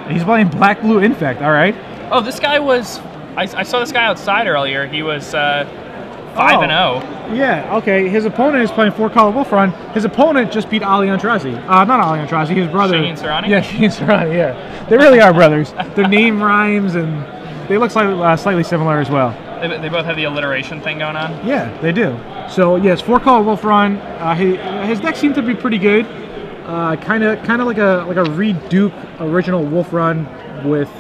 He's playing Black Blue Infect. All right. Oh, this guy was. I saw this guy outside earlier. He was 5-0. Yeah. Okay. His opponent is playing 4-color Wolf Run. His opponent just beat Ali Antrazi. Not Ali Antrazi. His brother. Shaheen Sarani? Yeah, Shaheen Sarani. Yeah. They really are brothers. Their name rhymes and they look slightly similar as well. They both have the alliteration thing going on. Yeah, they do. So yes, 4-color Wolf Run. His deck seemed to be pretty good. Kind of like a Reed Duke original Wolf Run with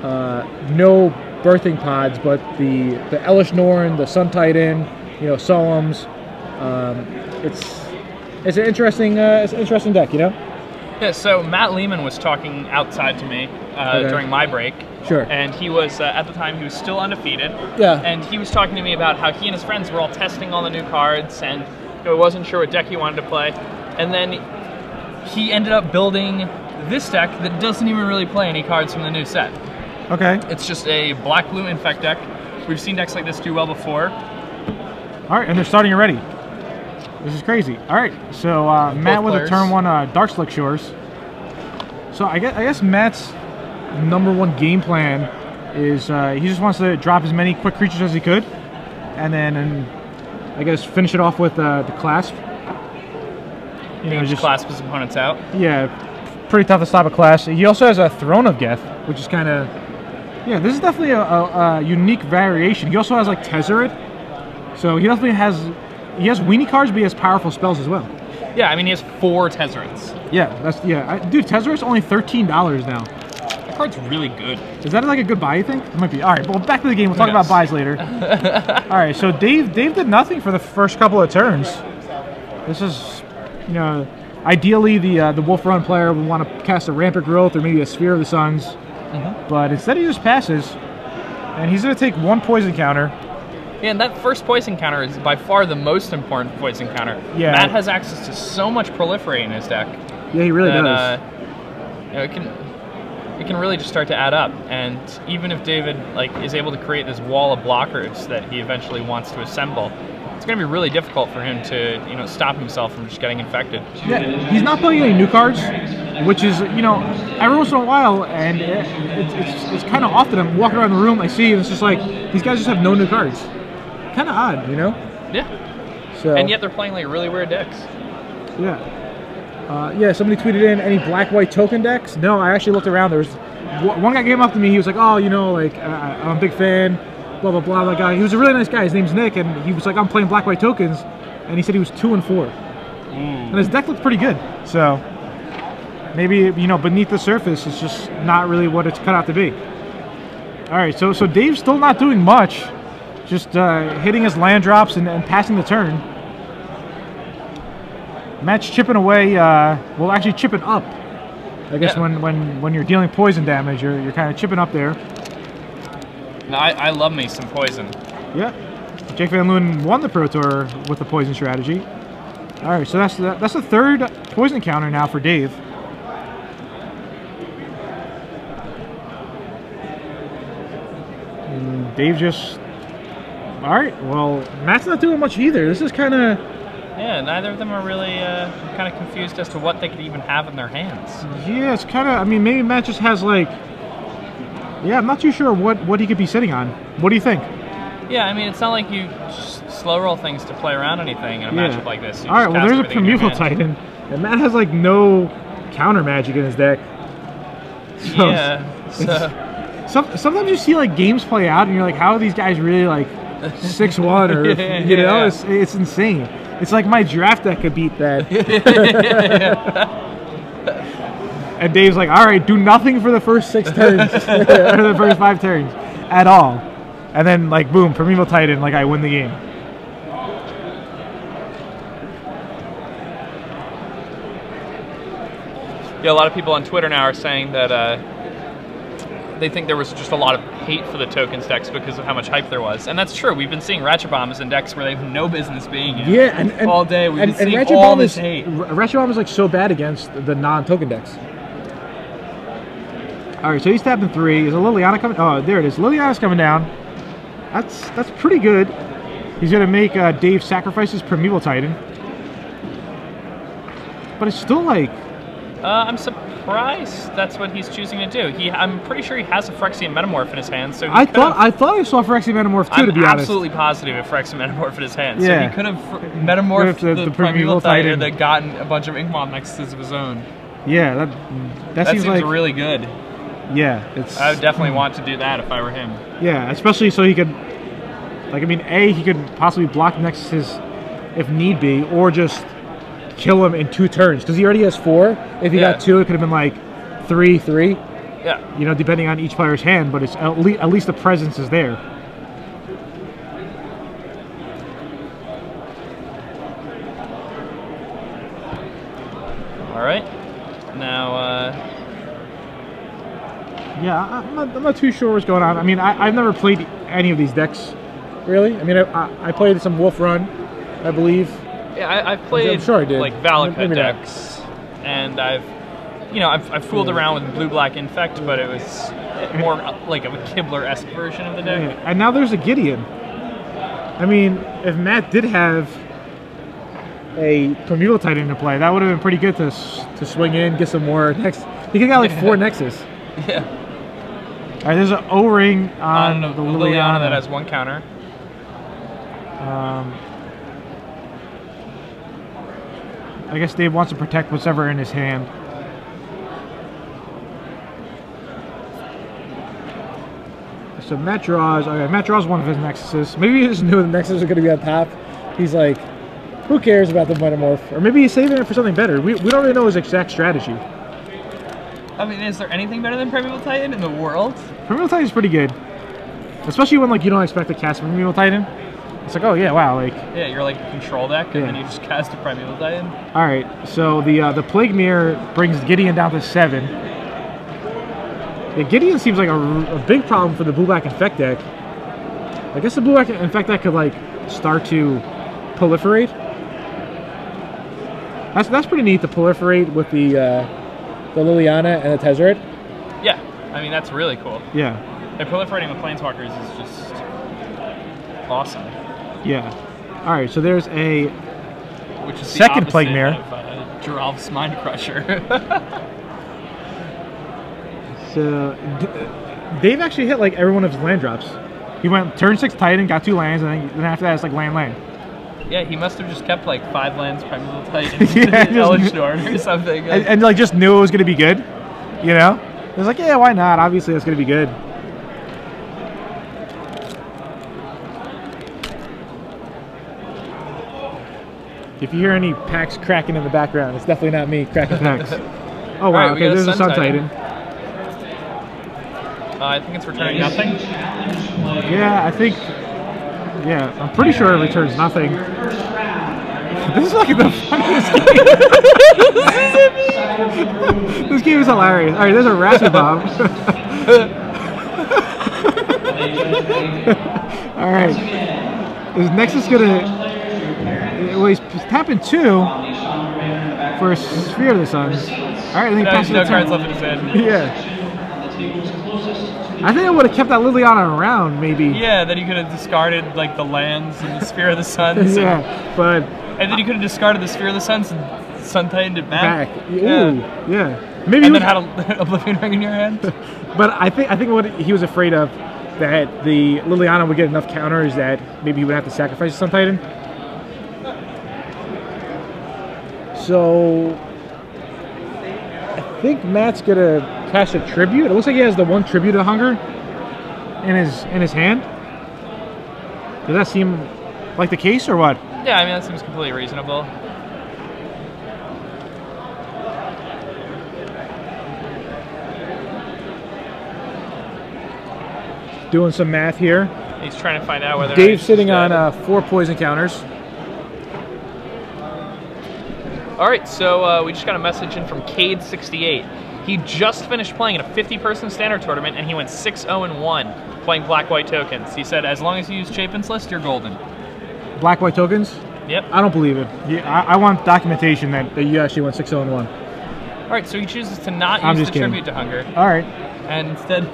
no birthing pods, but the Elish Norn, the Sun Titan, Solemns. It's an interesting deck, Yeah. So Matt Lehman was talking outside to me during my break. Sure. And he was at the time he was still undefeated. Yeah. And he was talking to me about how he and his friends were all testing all the new cards, and he wasn't sure what deck he wanted to play. And then he ended up building this deck that doesn't even really play any cards from the new set. Okay. It's just a Black Blue Infect deck. We've seen decks like this do well before. All right, and they're starting already. This is crazy. All right, so Matt with a turn 1 Dark Slick Shores. So I guess Matt's #1 game plan is he just wants to drop as many quick creatures as he could, and then I guess finish it off with the clasp. Just clasp his opponents out. Yeah, pretty tough to stop a clasp. He also has a Throne of Geth, which is kind of this is definitely a unique variation. He also has like Tezzeret, so he definitely has weenie cards, but he has powerful spells as well. Yeah, I mean he has 4 Tezzerets. Yeah, dude, Tezzeret's only $13 now. That card's really good. Is that like a good buy, you think? It might be. All right, well, back to the game. We'll talk about buys later. All right, so Dave did nothing for the first couple of turns. This is, ideally the Wolf Run player would want to cast a Rampant Growth or maybe a Sphere of the Suns. But instead he just passes, and he's going to take 1 poison counter. Yeah, and that first poison counter is by far the most important poison counter. Yeah. Matt has access to so much Proliferate in his deck. Yeah, he really does. It can really just start to add up, and even if David is able to create this wall of blockers that he eventually wants to assemble, it's going to be really difficult for him to stop himself from just getting infected. Yeah, he's not playing any new cards, which is every once in a while, and it's kind of often I'm walking around the room, I see, and it's just like these guys just have no new cards. Kind of odd, Yeah. So, and yet they're playing like really weird decks. Yeah. Somebody tweeted in any black-white token decks. No, I actually looked around. There was one guy came up to me. He was like, "Oh, I'm a big fan." Blah blah blah. That guy. He was a really nice guy. His name's Nick, and he was like, "I'm playing black-white tokens," and he said he was 2 and 4, and his deck looked pretty good. So maybe beneath the surface, it's just not really what it's cut out to be. All right, so Dave's still not doing much. Just hitting his land drops and passing the turn. Matt's chipping away, well actually chipping up. I guess when you're dealing poison damage, you're kind of chipping up there. No, I love me some poison. Yeah. Jake Van Loon won the Pro Tour with the poison strategy. All right, so that's the 3rd poison counter now for Dave. And Dave just... All right, well, Matt's not doing much either. This is kind of... Yeah, neither of them are really kind of confused as to what they could even have in their hands. Yeah, it's kind of... I mean, maybe Matt just has, like... Yeah, I'm not too sure what he could be sitting on. What do you think? Yeah, I mean, it's not like you just slow roll things to play around anything in a matchup like this. All right, well, there's a Primeval Titan, and Matt has, like, no counter magic in his deck. So, yeah, so... Sometimes you see, like, games play out, and you're like, how are these guys really, like... 6-1 or it's insane. It's like my draft deck could beat that. And Dave's like, all right, do nothing for the first 6 turns or the first 5 turns at all, and then like boom, Primeval Titan, like I win the game. Yeah, a lot of people on Twitter now are saying that they think there was just a lot of hate for the tokens decks because of how much hype there was. And that's true. We've been seeing Ratchet Bombs in decks where they have no business being in. Yeah, and all day we've been seeing Ratchet all Bomb this hate. Ratchet Bomb is like so bad against the non-token decks. All right, so he's tapping 3. Is a Liliana coming? Oh, there it is. Liliana's coming down. That's pretty good. He's going to make Dave sacrifice his Primeval Titan. But it's still like... surprised that's what he's choosing to do. I'm pretty sure he has a Phyrexian Metamorph in his hand, so I thought I saw Phyrexian Metamorph too, to be honest. I'm absolutely positive a Phyrexian Metamorph in his hand. Yeah. So he could have metamorphed the Primeval Titan that gotten a bunch of Ink Mob Nexuses of his own. Yeah, that seems like really good. Yeah, I would definitely want to do that if I were him. Yeah, especially so he could, like, I mean, he could possibly block Nexuses if need be, or just kill him in 2 turns, because he already has 4. If he got 2, it could have been like 3/3. Yeah. You know, depending on each player's hand, but it's at least the presence is there. All right. Now. Yeah, I'm not too sure what's going on. I mean, I've never played any of these decks, really. I mean, I played some Wolf Run, I believe. Yeah, I've played I'm sure I did. like Valakut decks, and I've fooled around with Blue-Black Infect, but it was more like a Kibler-esque version of the deck. Yeah. And now there's a Gideon. I mean, if Matt did have a Primeval Titan to play, that would have been pretty good to swing in, get some more next. He could have got like 4 Nexus. Yeah. All right, there's an O-ring on the Liliana that has 1 counter. I guess Dave wants to protect whatever in his hand. So Matt draws. Okay, Matt draws one of his Nexuses. Maybe he just knew the Nexus was going to be on top. He's like, who cares about the Metamorph? Or maybe he's saving it for something better. We don't really know his exact strategy. I mean, is there anything better than Primeval Titan in the world? Primeval Titan is pretty good, especially when like you don't expect to cast Primeval Titan. It's like, oh yeah, wow, like. Yeah, you're like a control deck, and then you just cast a Primeval Titan. All right, so the Plague Mirror brings Gideon down to 7. Yeah, Gideon seems like a big problem for the Blue-Black Infect deck. I guess the Blue-Black Infect deck could like start to proliferate. That's pretty neat to proliferate with the Liliana and the Tezzeret. Yeah, I mean that's really cool. Yeah. And proliferating with Planeswalkers is just awesome. Yeah. All right, so there's a which is second Plague Mirror. Geralf's Mind Crusher. So Dave actually hit like every one of his land drops. He went turn 6 Titan, got 2 lands, and then after that it's like land. Yeah, he must have just kept like 5 lands Primeval Titan, Hellish Norn or something. And like just knew it was gonna be good, you know? It was like, yeah, why not? Obviously it's gonna be good. If you hear any packs cracking in the background, it's definitely not me cracking packs. Oh wow, right, okay, there's a Sun Titan. I think it's returning nothing. Yeah, I'm pretty sure it returns nothing. This is like the funniest game. This game is hilarious. All right, there's a Raspy Bomb. All right, is Nexus gonna? Well, he's tapping 2 for a Sphere of the Suns. All right, I think no cards left in his hand. Yeah. I think I would have kept that Liliana around, maybe. Yeah, then you could have discarded like the lands and the Sphere of the Suns. Yeah, but. And then you could have discarded the Sphere of the Suns and Sun Titaned it back. Ooh, yeah. Maybe. And then had a Oblivion Ring in your hand. But I think what he was afraid of, that the Liliana would get enough counters that maybe he would have to sacrifice the Sun Titan. So I think Matt's gonna cast a Tribute. It looks like he has the 1 Tribute of Hunger in his hand. Does that seem like the case or what? Yeah, I mean that seems completely reasonable. Doing some math here. He's trying to find out whether Dave's sitting on 4 poison counters. All right, so we just got a message in from Cade68. He just finished playing in a 50-person standard tournament, and he went 6-0-1 playing black-white tokens. He said, as long as you use Chapin's List, you're golden. Black-white tokens? Yep. I don't believe it. I want documentation that you actually went 6-0-1. All right, so he chooses to not use the Tribute to Hunger. All right. And instead...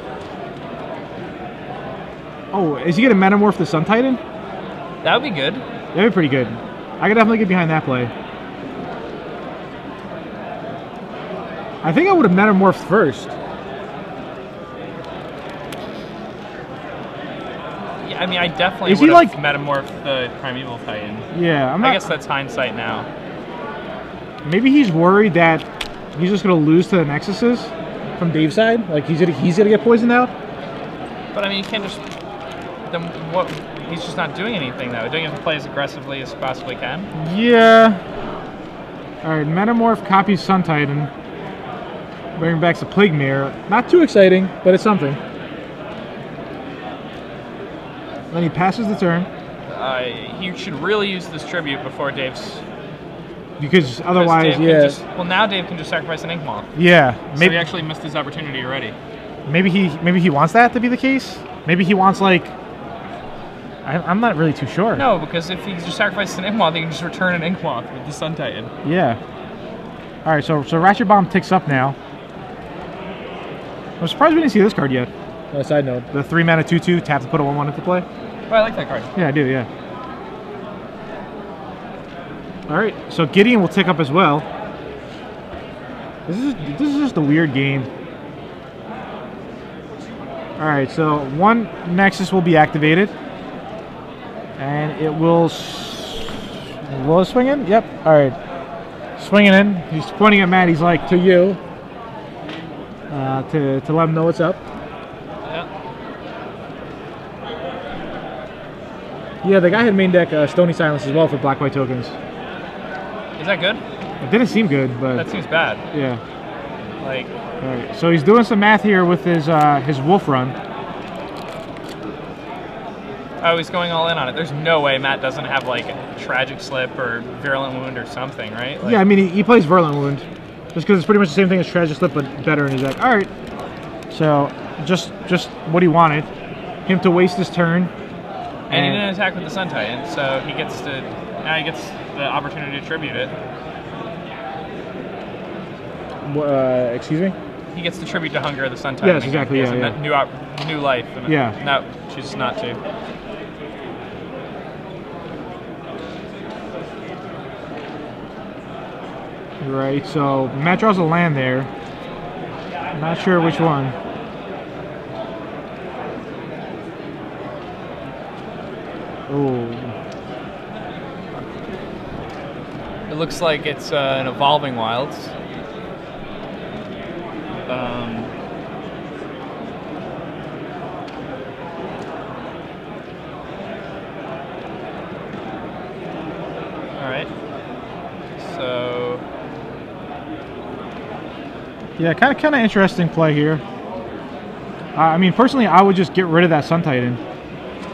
Oh, is he going to Metamorph the Sun Titan? That would be good. That would be pretty good. I could definitely get behind that play. I think I would have metamorphed first. Yeah, I mean, I definitely Is he would have like metamorphed the Primeval Titan. Yeah, I guess that's hindsight now. Maybe he's worried that he's just gonna lose to the Nexuses from Dave's side. Like he's gonna get poisoned out. But I mean, you can't just. Then what? He's just not doing anything though. Don't you have to play as aggressively as you possibly can? Yeah. All right, Metamorph copies Sun Titan. Bringing back the Plague Mirror. Not too exciting, but it's something. Then he passes the turn. He should really use this tribute before Dave's. Because otherwise, Dave well, now Dave can just sacrifice an Ink Moth. Yeah. Maybe so he actually missed his opportunity already. Maybe he wants that to be the case. Maybe he wants like. I'm not really too sure. No, because if he just sacrifices an Ink Moth, he can just return an Ink Moth with the Sun Titan. Yeah. All right, so Ratchet Bomb ticks up now. I'm surprised we didn't see this card yet. On a side note, the 3-mana 2/2 tap to put a 1/1 into play. Oh, I like that card. Yeah, I do. Yeah. All right, so Gideon will tick up as well. This is just a weird game. All right, so one Nexus will be activated, and it will it swing in? Yep. All right, swinging in. He's pointing at Matt. He's like, to you, to let him know what's up. Yeah, the guy had main deck Stony Silence as well for black-white tokens. Is that good? It didn't seem good, but... That seems bad. Yeah. Like... Alright, so he's doing some math here with his Wolf Run. Oh, he's going all in on it. There's no way Matt doesn't have, like, a Tragic Slip or Virulent Wound or something, right? Like, yeah, I mean, he plays Virulent Wound. Just because it's pretty much the same thing as Tragic Slip, but better in his deck. Alright. So, just what he wanted. Him to waste his turn. And he didn't attack with the Sun Titan, so he gets to... Now he gets the opportunity to tribute it. Excuse me? He gets to tribute to Hunger the Sun Titan. Yes, exactly, yeah. New life. And yeah. No, chooses not to. Right, so Matt draws a land there. Not sure which one. Oh. It looks like it's an Evolving Wilds. Alright. So... Yeah, kind of interesting play here. I mean, personally, I would just get rid of that Sun Titan.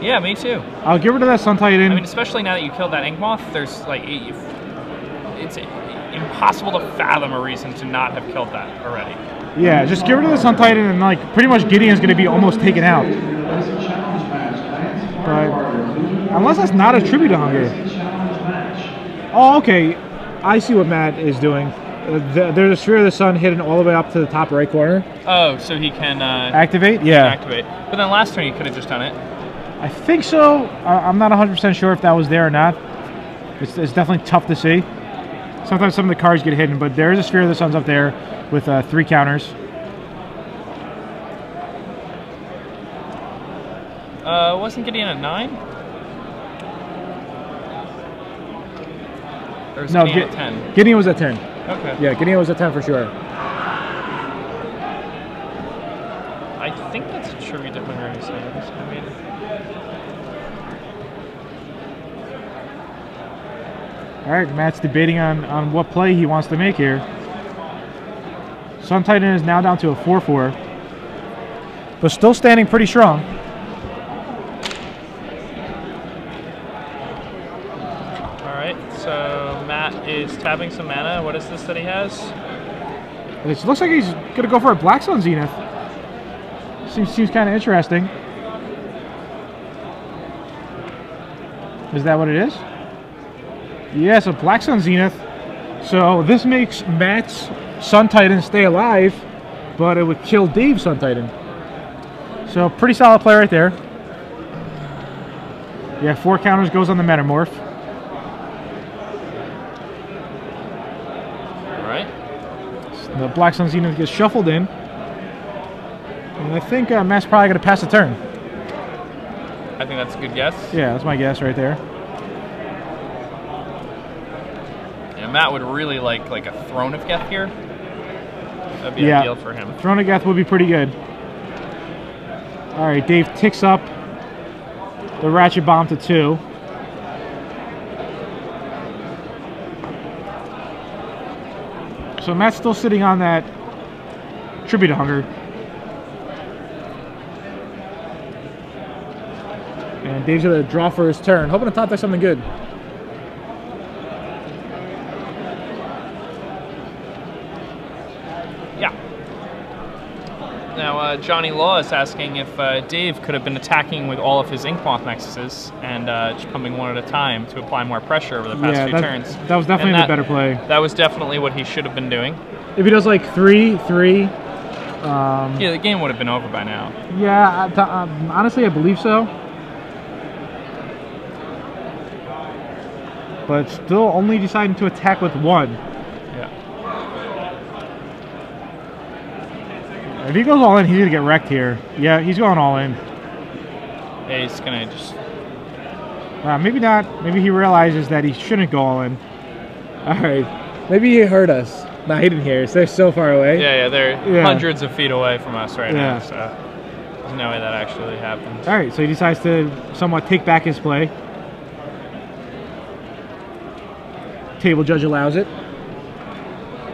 Yeah, me too. I'll get rid of that Sun Titan. I mean, especially now that you killed that Ink Moth, there's like... It's impossible to fathom a reason to not have killed that already. Yeah, just get rid of the Sun Titan and like pretty much Gideon's going to be almost taken out. But unless that's not a tribute to Hunger. Oh, okay. I see what Matt is doing. There's a Sphere of the Sun hidden all the way up to the top right corner. Oh, so he can... activate? Yeah. Activate. But then last turn he could have just done it. I think so. I'm not 100% sure if that was there or not. It's definitely tough to see. Sometimes some of the cards get hidden, but there is a Sphere of the Suns up there with 3 counters. Wasn't Gideon at 9? Or was Gideon at 10? Gideon was at 10. Okay. Yeah, Gideon was at 10 for sure. I think that's a tribute to Hunger. I mean... All right, Matt's debating on what play he wants to make here. Sun Titan is now down to a 4/4, but still standing pretty strong. All right, so Matt is tapping some mana. What is this that he has? It looks like he's gonna go for a Black Sun Zenith. Seems kind of interesting. Is that what it is? Yes, a Black Sun Zenith. So this makes Matt's Sun Titan stay alive, but it would kill Dave's Sun Titan. So pretty solid play right there. Yeah, 4 counters goes on the Metamorph. All right. The Black Sun Zenith gets shuffled in. And I think Matt's probably going to pass the turn. I think that's a good guess. Yeah, that's my guess right there. Yeah, Matt would really like a Throne of Geth here. That'd be ideal for him. Throne of Geth would be pretty good. All right, Dave ticks up the Ratchet Bomb to 2. So Matt's still sitting on that Tribute to Hunger. And Dave's going to draw for his turn. Hoping to top deck something good. Yeah. Now, Johnny Law is asking if Dave could have been attacking with all of his Inkmoth Nexuses and just pumping one at a time to apply more pressure over the past few turns. That was definitely the better play. That was definitely what he should have been doing. If he does like 3-3... yeah, the game would have been over by now. Yeah, honestly, I believe so. But still only deciding to attack with 1. Yeah. If he goes all in, he's going to get wrecked here. Yeah, he's going all in. Yeah, he's going to just... maybe not. Maybe he realizes that he shouldn't go all in. All right. Maybe he heard us. No, he didn't hear us. They're so far away. Yeah, they're hundreds of feet away from us right now, so there's no way that actually happened. All right, so he decides to somewhat take back his play. Table judge allows it.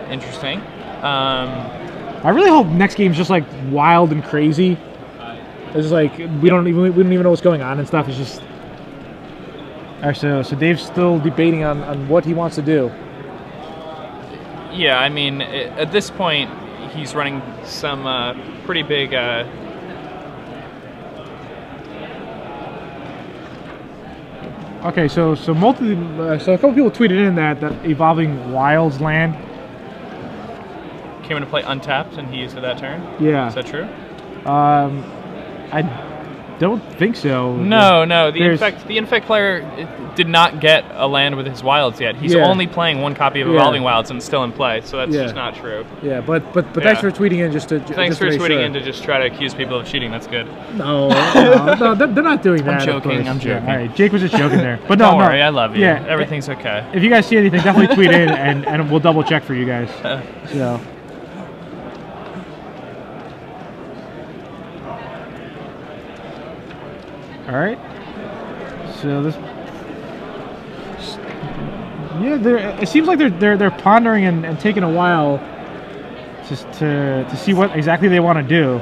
Interesting. I really hope next game's just like wild and crazy. It's like we don't even know what's going on and stuff. It's just. Actually, so Dave's still debating on what he wants to do. Yeah, I mean, at this point, he's running some pretty big. Okay, so a couple people tweeted in that Evolving Wilds land came into play untapped, and he used it that turn. Yeah. Is that true? I don't think so. No. The Infect player did not get a land with his Wilds yet. He's only playing 1 copy of Evolving Wilds and it's still in play, so that's just not true. Yeah, but thanks for tweeting in just to thanks for tweeting in to just try to accuse people of cheating. That's good. No, they're not doing that. I'm joking. Yeah, all right, Jake was just joking there. But no, don't worry, I love you. Yeah, everything's okay. If you guys see anything, definitely tweet in and we'll double check for you guys. So. All right. So this, it seems like they're pondering and taking a while just to see what exactly they want to do.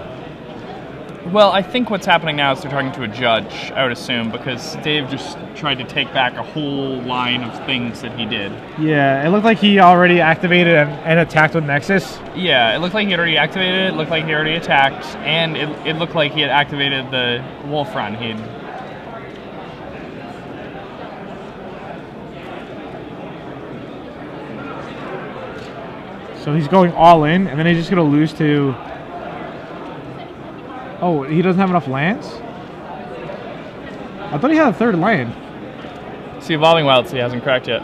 Well, I think what's happening now is they're talking to a judge, I would assume, because Dave just tried to take back a whole line of things that he did. Yeah, it looked like he already activated and attacked with Nexus. Yeah, it looked like he had already activated it, looked like he already attacked, and it looked like he had activated the Wolf Run. So he's going all in, and then he's just going to lose to... Oh, he doesn't have enough lands? I thought he had a 3rd land. It's the Evolving Wilds he hasn't cracked yet.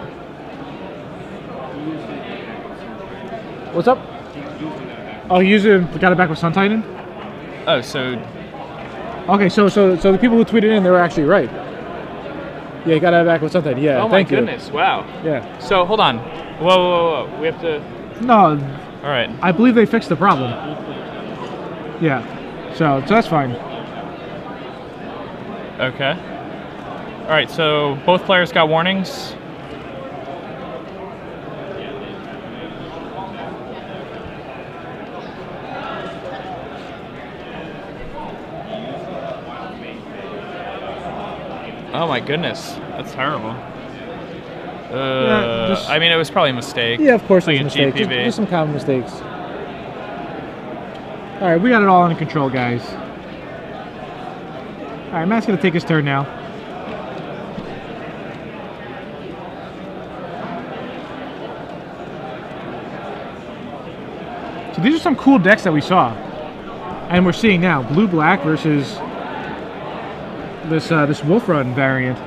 What's up? Oh, he got it back with Sun Titan? Oh, so... Okay, so the people who tweeted in, they were actually right. Yeah, he got it back with Sun Titan. Yeah, oh my goodness, wow. Yeah. So, hold on. Whoa. We have to... No. All right. I believe they fixed the problem. Yeah. So that's fine. Okay. All right, so both players got warnings. Oh my goodness, that's terrible. I mean, it was probably a mistake. Yeah, of course it like was a mistake. Just some common mistakes. All right, we got it all under control, guys. All right, Matt's going to take his turn now. So these are some cool decks that we saw. And we're seeing now, blue-black versus this Wolf Run variant.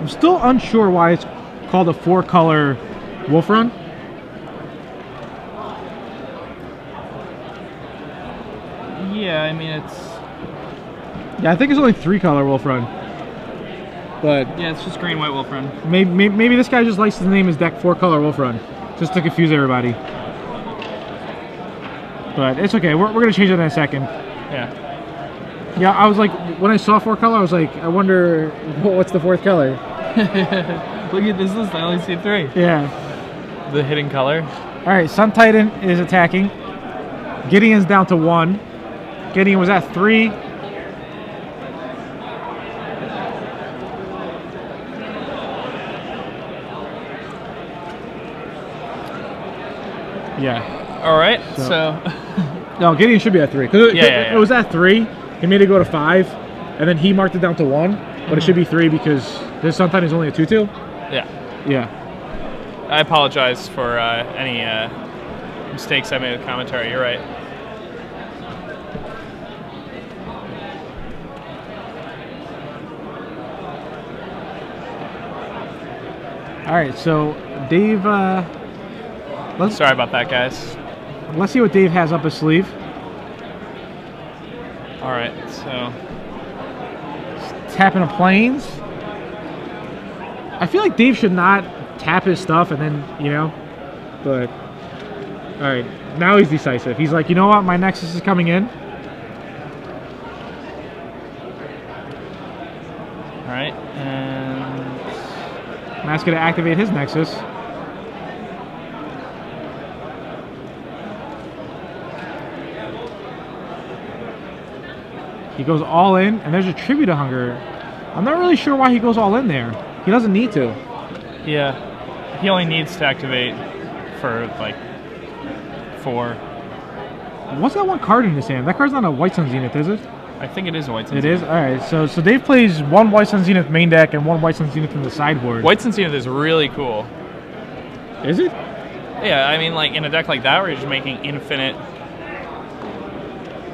I'm still unsure why it's called a 4-color Wolf Run. Yeah, I mean it's. Yeah, I think it's only 3-color Wolf Run. But Yeah, it's just green, white Wolf Run. maybe this guy just likes to name his deck 4-color Wolf Run, just to confuse everybody. But it's okay. We're gonna change that in a second. Yeah. Yeah, I was like, when I saw 4-color, I was like, I wonder what's the 4th color. Look at this list. I only see 3. Yeah. The hidden color. All right, Sun Titan is attacking. Gideon's down to 1. Gideon was at 3. Yeah. All right. So. No, Gideon should be at 3. Because Yeah. it was at 3. He made it go to 5, and then he marked it down to 1. But it should be 3 because this Sun Titan is only a 2-2. Yeah. Yeah. I apologize for any mistakes I made with commentary. You're right. All right, so Dave. Sorry about that, guys. Let's see what Dave has up his sleeve. All right, so Tapping a planes. I feel like Dave should not tap his stuff and then, but all right, now he's decisive. He's like, you know what, my Nexus is coming in. all right, and Matt's gonna activate his Nexus. He goes all in, and there's a Tribute to Hunger. I'm not really sure why he goes all in there. He doesn't need to. yeah, he only needs to activate for like 4. What's that one card in his hand? That card's not a White Sun Zenith, is it? I think it is a White Sun It Zenith. is? Alright, so Dave plays 1 White Sun Zenith main deck and 1 White Sun Zenith in the sideboard. White Sun Zenith is really cool. Is it? Yeah, I mean, like in a deck like that where you're just making infinite.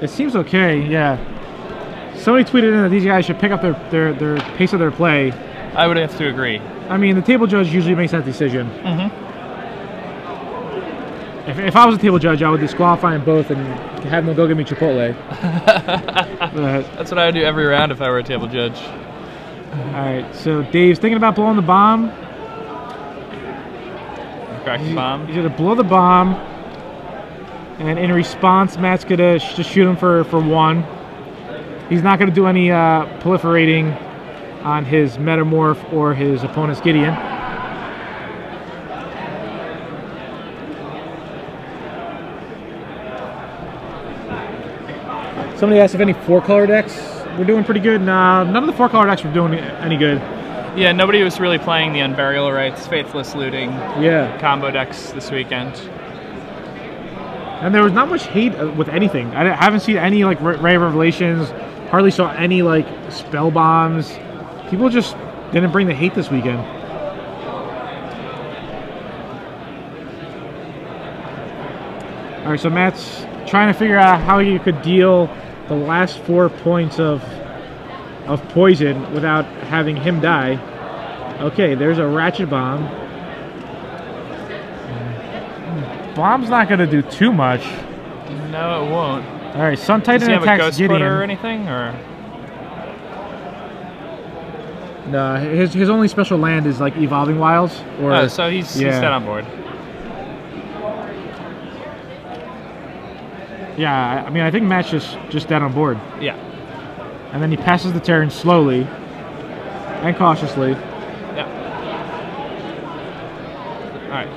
It seems okay, yeah. Somebody tweeted in that these guys should pick up their pace of their play. I would have to agree. I mean, the table judge usually makes that decision. Mm-hmm. If I was a table judge, I would disqualify them both and have them go get me Chipotle. That's what I would do every round if I were a table judge. Alright, so Dave's thinking about blowing the bomb. Crack the bomb. He's gonna blow the bomb. And in response, Matt's gonna just shoot him for 1. He's not gonna do any proliferating on his Metamorph or his opponent's Gideon. Somebody asked if any 4-color decks were doing pretty good. Nah, none of the 4-color decks were doing any good. Yeah, nobody was really playing the Unburial Rites, Faithless Looting combo decks this weekend. And there was not much hate with anything. I haven't seen any like Ray of Revelations. Hardly saw any like spell bombs. People just didn't bring the hate this weekend. All right, so Matt's trying to figure out how you could deal the last 4 points of poison without having him die. Okay, there's a Ratchet Bomb. Bomb's not going to do too much. No, it won't. All right, Sun Titan Does he have a attacks Ghost Gideon. Splitter or anything, or? No, his only special land is like Evolving Wilds. Or, Oh, so he's dead on board. Yeah, I mean, I think Matt's just dead on board. Yeah. And then he passes the turn slowly and cautiously. Yeah. All right.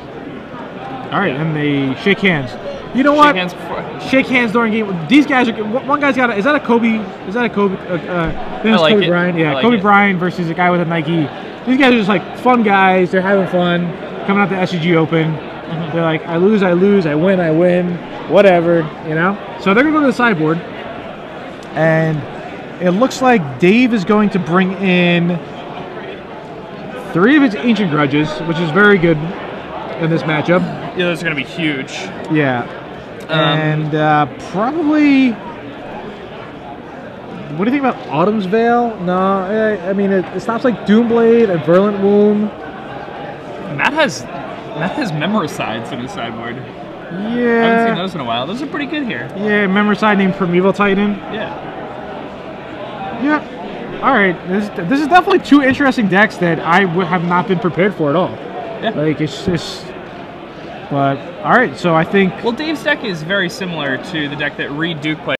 All right, and they shake hands. You know what? Shake hands before. Shake hands during game. These guys are. One guy's got. Is that a Kobe? Is that a Kobe? I think it's like Kobe it. Bryant. Yeah, like Kobe it. Bryant versus a guy with a Nike. These guys are just like fun guys. They're having fun. Coming out the SCG Open. Mm-hmm. They're like, I lose, I win, I win. Whatever, you know. So they're gonna go to the sideboard, and it looks like Dave is going to bring in 3 of his Ancient Grudges, which is very good in this matchup. Yeah, those are going to be huge. Yeah. And probably What do you think about Autumn's Veil? No, I mean it stops like Doomblade and Virulent Womb. Matt has Memoricides in his sideboard. Yeah. I haven't seen those in a while. Those are pretty good here. Yeah, Memoricide named Primeval Titan. Yeah. Yeah. All right. This is definitely two interesting decks that I would have not been prepared for at all. Yeah. Like it's just. But all right, so I think. Well, Dave's deck is very similar to the deck that Reed Duke played.